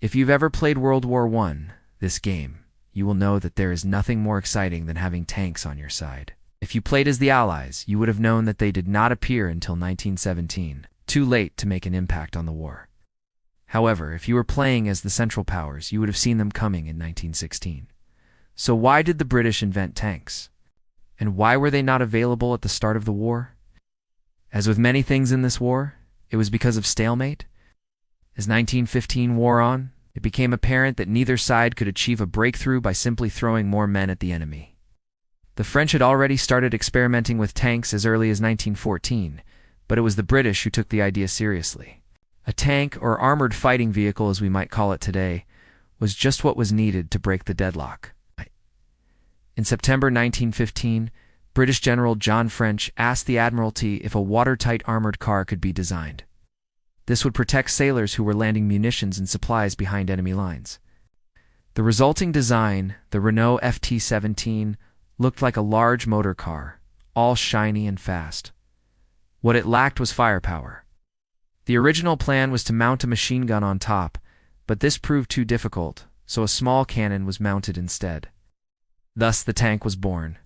If you've ever played World War I, this game, you will know that there is nothing more exciting than having tanks on your side. If you played as the Allies, you would have known that they did not appear until 1917, too late to make an impact on the war. However, if you were playing as the Central Powers, you would have seen them coming in 1916. So why did the British invent tanks? And why were they not available at the start of the war? As with many things in this war, it was because of stalemate. As 1915 wore on, it became apparent that neither side could achieve a breakthrough by simply throwing more men at the enemy. The French had already started experimenting with tanks as early as 1914, but it was the British who took the idea seriously. A tank, or armored fighting vehicle as we might call it today, was just what was needed to break the deadlock. In September 1915, British General John French asked the Admiralty if a watertight armored car could be designed. This would protect sailors who were landing munitions and supplies behind enemy lines. The resulting design, the Renault FT-17, looked like a large motor car, all shiny and fast. What it lacked was firepower. The original plan was to mount a machine gun on top, but this proved too difficult, so a small cannon was mounted instead. Thus the tank was born.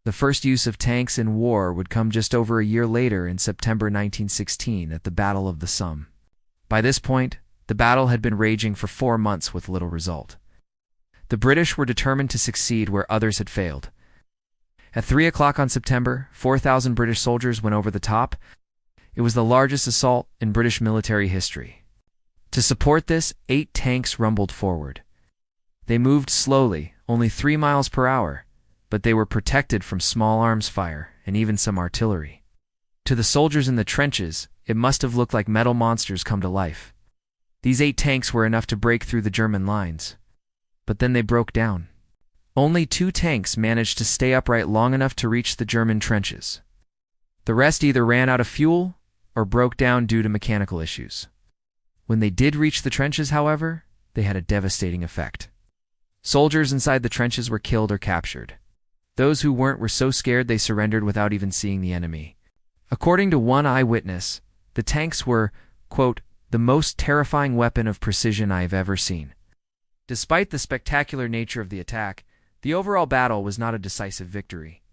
The first use of tanks in war would come just over a year later in September 1916 at the Battle of the Somme. By this point, the battle had been raging for 4 months with little result. The British were determined to succeed where others had failed. At 3 o'clock on September, 4,000 British soldiers went over the top. It was the largest assault in British military history. To support this, 8 tanks rumbled forward. They moved slowly, only 3 miles per hour, but they were protected from small arms fire and even some artillery. To the soldiers in the trenches, it must have looked like metal monsters come to life. These 8 tanks were enough to break through the German lines. But then they broke down. Only 2 tanks managed to stay upright long enough to reach the German trenches. The rest either ran out of fuel or broke down due to mechanical issues. When they did reach the trenches, however, they had a devastating effect. Soldiers inside the trenches were killed or captured. Those who weren't were so scared they surrendered without even seeing the enemy. According to one eyewitness, the tanks were, quote, the most terrifying weapon of precision I have ever seen. Despite the spectacular nature of the attack, the overall battle was not a decisive victory.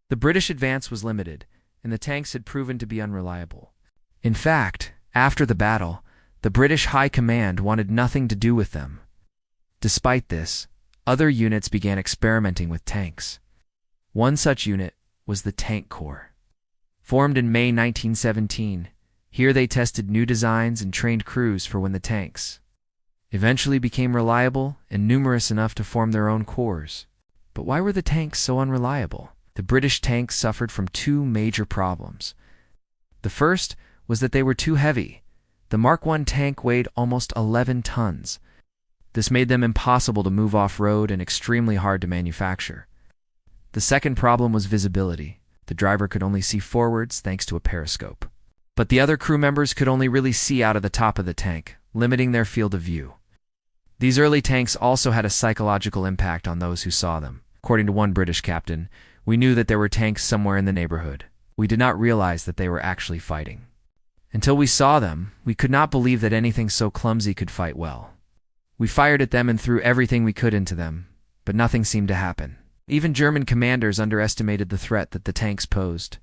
The British advance was limited, and the tanks had proven to be unreliable. In fact, after the battle, the British High Command wanted nothing to do with them. Despite this, other units began experimenting with tanks. One such unit was the Tank Corps. Formed in May 1917, here they tested new designs and trained crews for when the tanks eventually became reliable and numerous enough to form their own corps. But why were the tanks so unreliable? The British tanks suffered from 2 major problems. The first was that they were too heavy. The Mark I tank weighed almost 11 tons. This made them impossible to move off-road and extremely hard to manufacture. The second problem was visibility. The driver could only see forwards thanks to a periscope. But the other crew members could only really see out of the top of the tank, limiting their field of view. These early tanks also had a psychological impact on those who saw them. According to one British captain, we knew that there were tanks somewhere in the neighborhood. We did not realize that they were actually fighting. Until we saw them, we could not believe that anything so clumsy could fight well. We fired at them and threw everything we could into them, but nothing seemed to happen. Even German commanders underestimated the threat that the tanks posed.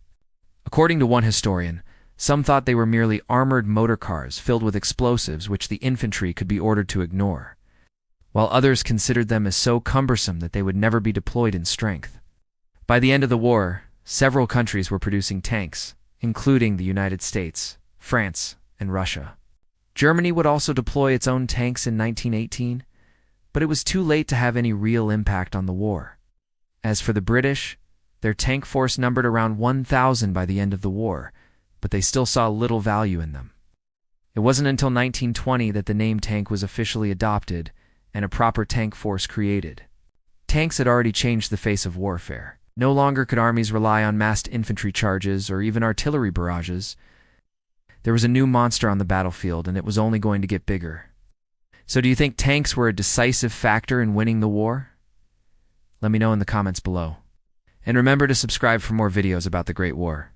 According to one historian, some thought they were merely armored motor cars filled with explosives which the infantry could be ordered to ignore, while others considered them as so cumbersome that they would never be deployed in strength. By the end of the war, several countries were producing tanks, including the United States, France, and Russia. Germany would also deploy its own tanks in 1918, but it was too late to have any real impact on the war. As for the British, their tank force numbered around 1,000 by the end of the war, but they still saw little value in them. It wasn't until 1920 that the name tank was officially adopted and a proper tank force created. Tanks had already changed the face of warfare. No longer could armies rely on massed infantry charges or even artillery barrages. There was a new monster on the battlefield, and it was only going to get bigger. So do you think tanks were a decisive factor in winning the war? Let me know in the comments below. And remember to subscribe for more videos about the Great War.